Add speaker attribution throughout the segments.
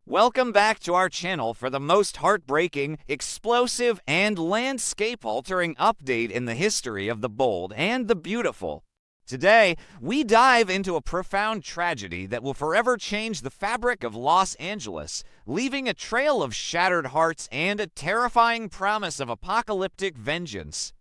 Speaker 1: Welcome back to our channel for the most heartbreaking, explosive, and landscape-altering update in the history of the bold and the beautiful. Today, we dive into a profound tragedy that will forever change the fabric of Los Angeles, leaving a trail of shattered hearts and a terrifying promise of apocalyptic vengeance.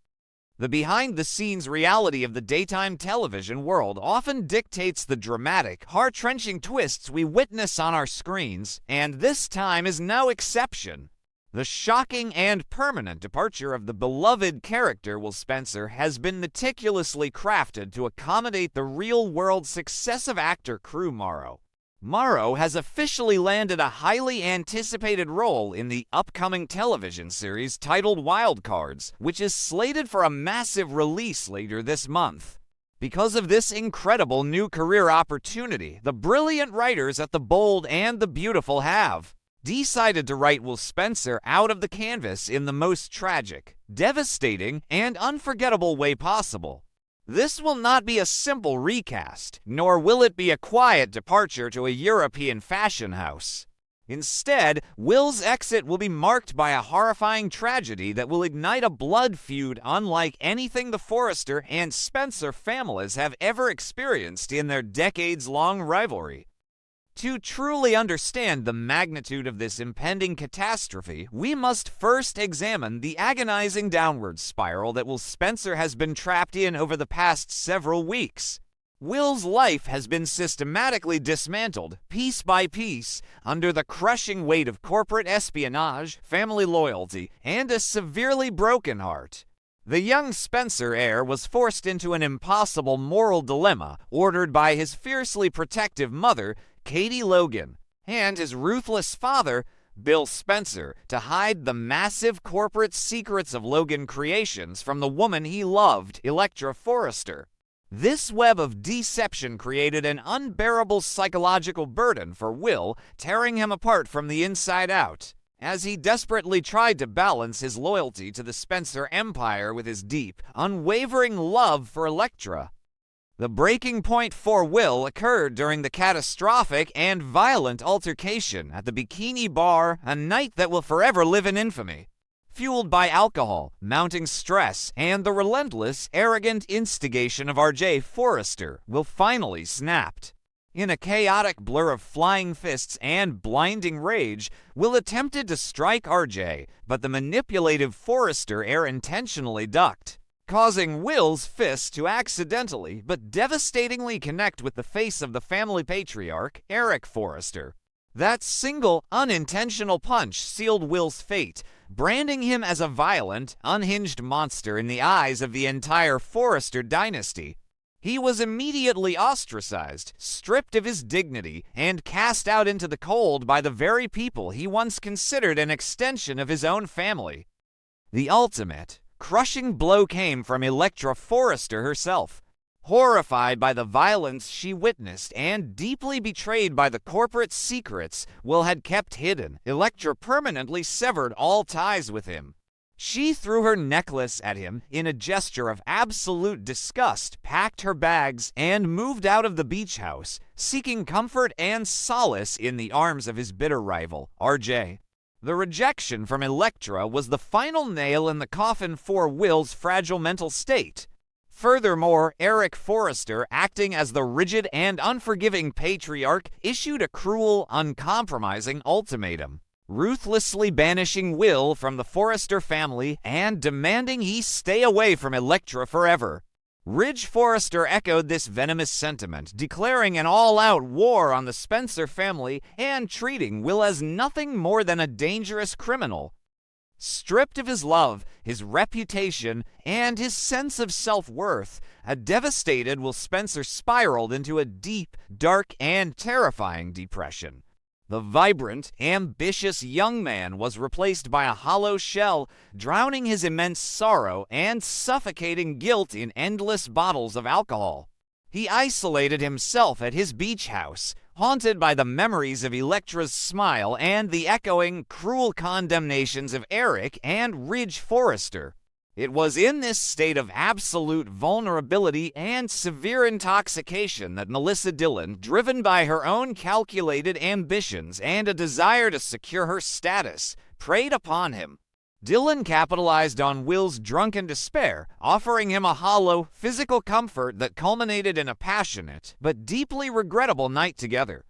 Speaker 1: The behind-the-scenes reality of the daytime television world often dictates the dramatic, heart-wrenching twists we witness on our screens, and this time is no exception. The shocking and permanent departure of the beloved character Will Spencer has been meticulously crafted to accommodate the real-world success of actor Crew Morrow. Morrow has officially landed a highly anticipated role in the upcoming television series titled Wildcards, which is slated for a massive release later this month. Because of this incredible new career opportunity, the brilliant writers at The Bold and the Beautiful have decided to write Will Spencer out of the canvas in the most tragic, devastating, and unforgettable way possible. This will not be a simple recast, nor will it be a quiet departure to a European fashion house. Instead, Will's exit will be marked by a horrifying tragedy that will ignite a blood feud unlike anything the Forrester and Spencer families have ever experienced in their decades-long rivalry. To truly understand the magnitude of this impending catastrophe, we must first examine the agonizing downward spiral that Will Spencer has been trapped in over the past several weeks. Will's life has been systematically dismantled, piece by piece, under the crushing weight of corporate espionage, family loyalty, and a severely broken heart. The young Spencer heir was forced into an impossible moral dilemma ordered by his fiercely protective mother, Katie Logan, and his ruthless father, Bill Spencer, to hide the massive corporate secrets of Logan Creations from the woman he loved, Electra Forrester. This web of deception created an unbearable psychological burden for Will, tearing him apart from the inside out, as he desperately tried to balance his loyalty to the Spencer empire with his deep, unwavering love for Electra. The breaking point for Will occurred during the catastrophic and violent altercation at the Bikini Bar, a night that will forever live in infamy. Fueled by alcohol, mounting stress, and the relentless, arrogant instigation of R.J. Forrester, Will finally snapped. In a chaotic blur of flying fists and blinding rage, Will attempted to strike R.J., but the manipulative Forrester heir intentionally ducked, causing Will's fist to accidentally but devastatingly connect with the face of the family patriarch, Eric Forrester. That single, unintentional punch sealed Will's fate, branding him as a violent, unhinged monster in the eyes of the entire Forrester dynasty. He was immediately ostracized, stripped of his dignity, and cast out into the cold by the very people he once considered an extension of his own family. The ultimate, crushing blow came from Electra Forrester herself. Horrified by the violence she witnessed and deeply betrayed by the corporate secrets Will had kept hidden, Electra permanently severed all ties with him. She threw her necklace at him in a gesture of absolute disgust, packed her bags, and moved out of the beach house, seeking comfort and solace in the arms of his bitter rival, RJ. The rejection from Electra was the final nail in the coffin for Will's fragile mental state. Furthermore, Eric Forrester, acting as the rigid and unforgiving patriarch, issued a cruel, uncompromising ultimatum, ruthlessly banishing Will from the Forrester family and demanding he stay away from Electra forever. Ridge Forrester echoed this venomous sentiment, declaring an all-out war on the Spencer family and treating Will as nothing more than a dangerous criminal. Stripped of his love, his reputation, and his sense of self-worth, a devastated Will Spencer spiraled into a deep, dark, and terrifying depression. The vibrant, ambitious young man was replaced by a hollow shell, drowning his immense sorrow and suffocating guilt in endless bottles of alcohol. He isolated himself at his beach house, haunted by the memories of Electra's smile and the echoing, cruel condemnations of Eric and Ridge Forrester. It was in this state of absolute vulnerability and severe intoxication that Melissa Dillon, driven by her own calculated ambitions and a desire to secure her status, preyed upon him. Dillon capitalized on Will's drunken despair, offering him a hollow, physical comfort that culminated in a passionate but deeply regrettable night together.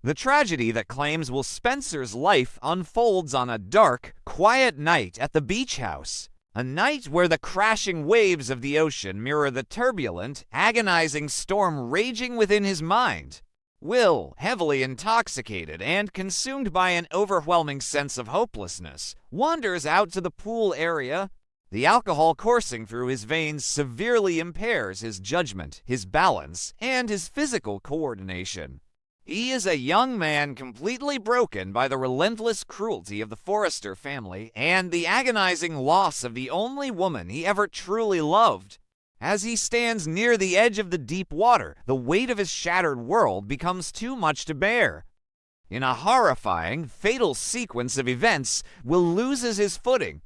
Speaker 1: The tragedy that claims Will Spencer's life unfolds on a dark, quiet night at the beach house. A night where the crashing waves of the ocean mirror the turbulent, agonizing storm raging within his mind. Will, heavily intoxicated and consumed by an overwhelming sense of hopelessness, wanders out to the pool area. The alcohol coursing through his veins severely impairs his judgment, his balance, and his physical coordination. He is a young man completely broken by the relentless cruelty of the Forrester family and the agonizing loss of the only woman he ever truly loved. As he stands near the edge of the deep water, the weight of his shattered world becomes too much to bear. In a horrifying, fatal sequence of events, Will loses his footing.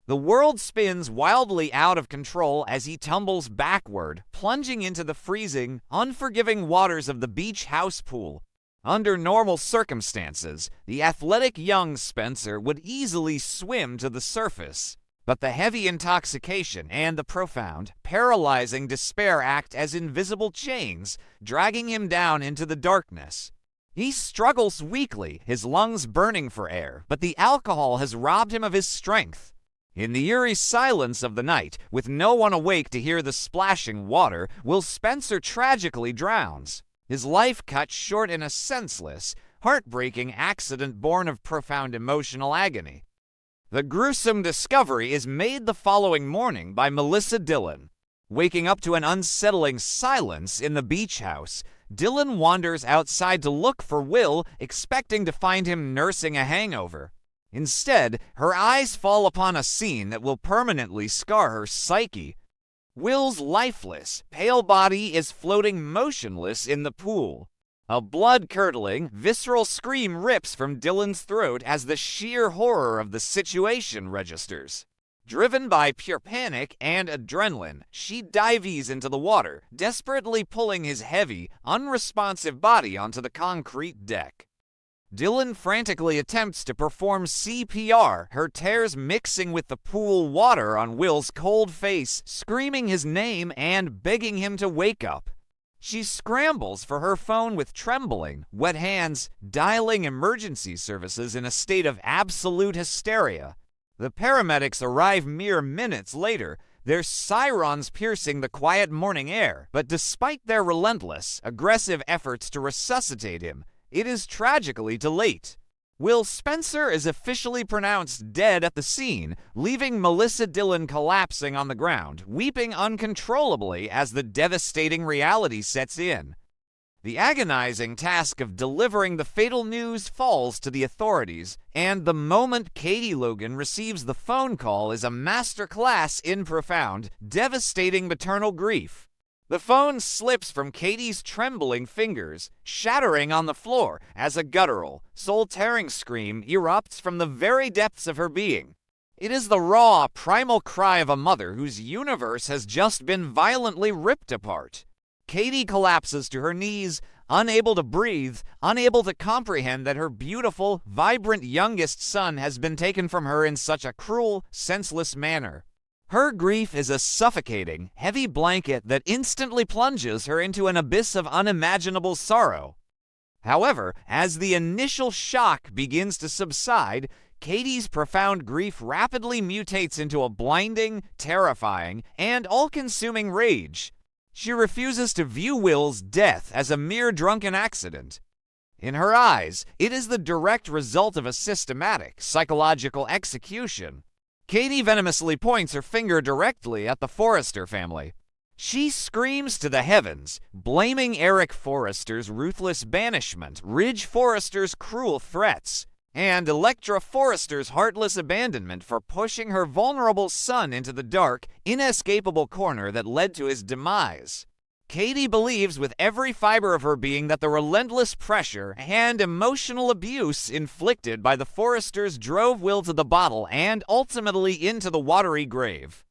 Speaker 1: The world spins wildly out of control as he tumbles backward, plunging into the freezing, unforgiving waters of the beach house pool. Under normal circumstances, the athletic young Spencer would easily swim to the surface, but the heavy intoxication and the profound, paralyzing despair act as invisible chains, dragging him down into the darkness. He struggles weakly, his lungs burning for air, but the alcohol has robbed him of his strength. In the eerie silence of the night, with no one awake to hear the splashing water, Will Spencer tragically drowns, his life cut short in a senseless, heartbreaking accident born of profound emotional agony. The gruesome discovery is made the following morning by Melissa Dillon. Waking up to an unsettling silence in the beach house, Dillon wanders outside to look for Will, expecting to find him nursing a hangover. Instead, her eyes fall upon a scene that will permanently scar her psyche. Will's lifeless, pale body is floating motionless in the pool. A blood-curdling, visceral scream rips from Dillon's throat as the sheer horror of the situation registers. Driven by pure panic and adrenaline, she dives into the water, desperately pulling his heavy, unresponsive body onto the concrete deck. Dillon frantically attempts to perform CPR, her tears mixing with the pool water on Will's cold face, screaming his name and begging him to wake up. She scrambles for her phone with trembling, wet hands, dialing emergency services in a state of absolute hysteria. The paramedics arrive mere minutes later, their sirens piercing the quiet morning air, but despite their relentless, aggressive efforts to resuscitate him, it is tragically too late. Will Spencer is officially pronounced dead at the scene, leaving Melissa Dillon collapsing on the ground, weeping uncontrollably as the devastating reality sets in. The agonizing task of delivering the fatal news falls to the authorities, and the moment Katie Logan receives the phone call is a masterclass in profound, devastating maternal grief. The phone slips from Katie's trembling fingers, shattering on the floor as a guttural, soul-tearing scream erupts from the very depths of her being. It is the raw, primal cry of a mother whose universe has just been violently ripped apart. Katie collapses to her knees, unable to breathe, unable to comprehend that her beautiful, vibrant youngest son has been taken from her in such a cruel, senseless manner. Her grief is a suffocating, heavy blanket that instantly plunges her into an abyss of unimaginable sorrow. However, as the initial shock begins to subside, Katie's profound grief rapidly mutates into a blinding, terrifying, and all-consuming rage. She refuses to view Will's death as a mere drunken accident. In her eyes, it is the direct result of a systematic, psychological execution. Katie venomously points her finger directly at the Forrester family. She screams to the heavens, blaming Eric Forrester's ruthless banishment, Ridge Forrester's cruel threats, and Electra Forrester's heartless abandonment for pushing her vulnerable son into the dark, inescapable corner that led to his demise. Katie believes with every fiber of her being that the relentless pressure and emotional abuse inflicted by the Forresters drove Will to the bottle and ultimately into the watery grave.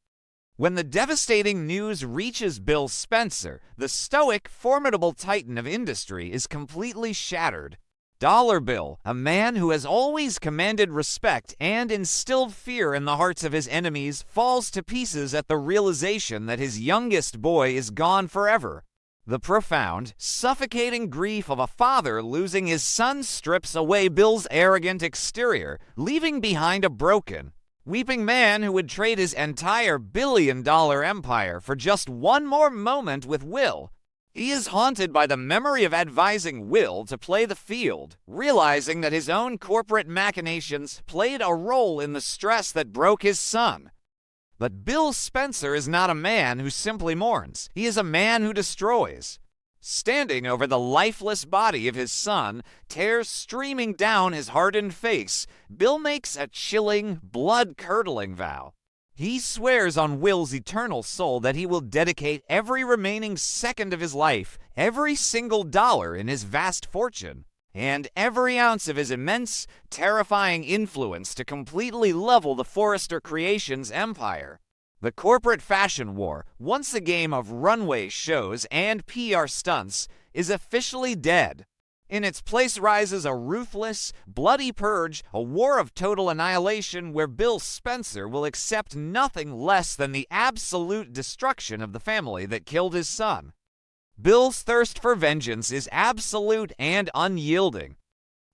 Speaker 1: When the devastating news reaches Bill Spencer, the stoic, formidable titan of industry is completely shattered. Dollar Bill, a man who has always commanded respect and instilled fear in the hearts of his enemies, falls to pieces at the realization that his youngest boy is gone forever. The profound, suffocating grief of a father losing his son strips away Bill's arrogant exterior, leaving behind a broken, weeping man who would trade his entire billion-dollar empire for just one more moment with Will. He is haunted by the memory of advising Will to play the field, realizing that his own corporate machinations played a role in the stress that broke his son. But Bill Spencer is not a man who simply mourns. He is a man who destroys. Standing over the lifeless body of his son, tears streaming down his hardened face, Bill makes a chilling, blood-curdling vow. He swears on Will's eternal soul that he will dedicate every remaining second of his life, every single dollar in his vast fortune, and every ounce of his immense, terrifying influence to completely level the Forrester Creations empire. The corporate fashion war, once a game of runway shows and PR stunts, is officially dead. In its place rises a ruthless, bloody purge, a war of total annihilation where Bill Spencer will accept nothing less than the absolute destruction of the family that killed his son. Bill's thirst for vengeance is absolute and unyielding.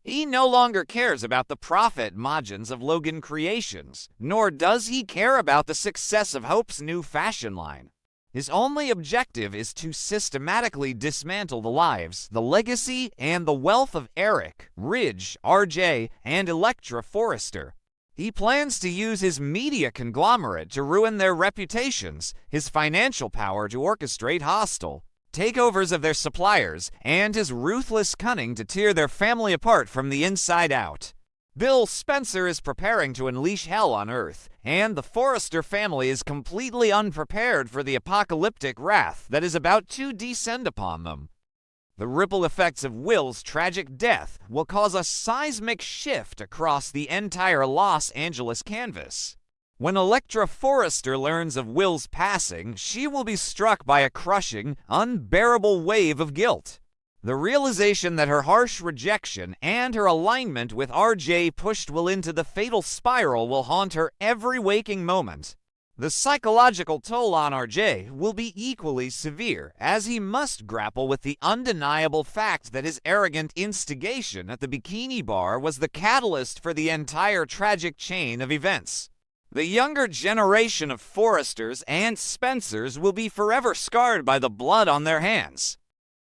Speaker 1: He no longer cares about the profit margins of Logan Creations, nor does he care about the success of Hope's new fashion line. His only objective is to systematically dismantle the lives, the legacy, and the wealth of Eric, Ridge, RJ, and Elektra Forrester. He plans to use his media conglomerate to ruin their reputations, his financial power to orchestrate hostile takeovers of their suppliers, and his ruthless cunning to tear their family apart from the inside out. Bill Spencer is preparing to unleash hell on Earth, and the Forrester family is completely unprepared for the apocalyptic wrath that is about to descend upon them. The ripple effects of Will's tragic death will cause a seismic shift across the entire Los Angeles canvas. When Elektra Forrester learns of Will's passing, she will be struck by a crushing, unbearable wave of guilt. The realization that her harsh rejection and her alignment with RJ pushed Will into the fatal spiral will haunt her every waking moment. The psychological toll on RJ will be equally severe, as he must grapple with the undeniable fact that his arrogant instigation at the bikini bar was the catalyst for the entire tragic chain of events. The younger generation of Forresters and Spencers will be forever scarred by the blood on their hands.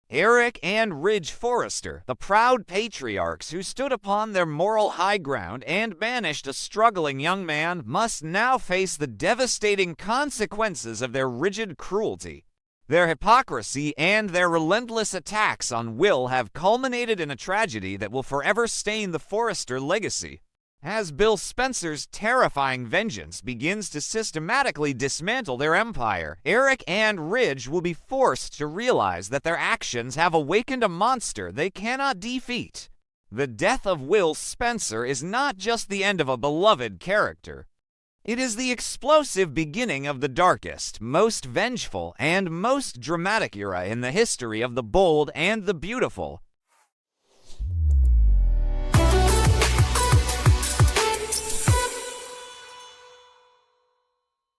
Speaker 1: Eric and Ridge Forrester, the proud patriarchs who stood upon their moral high ground and banished a struggling young man, must now face the devastating consequences of their rigid cruelty. Their hypocrisy and their relentless attacks on Will have culminated in a tragedy that will forever stain the Forrester legacy. As Bill Spencer's terrifying vengeance begins to systematically dismantle their empire, Eric and Ridge will be forced to realize that their actions have awakened a monster they cannot defeat. The death of Will Spencer is not just the end of a beloved character. It is the explosive beginning of the darkest, most vengeful, and most dramatic era in the history of the bold and the beautiful.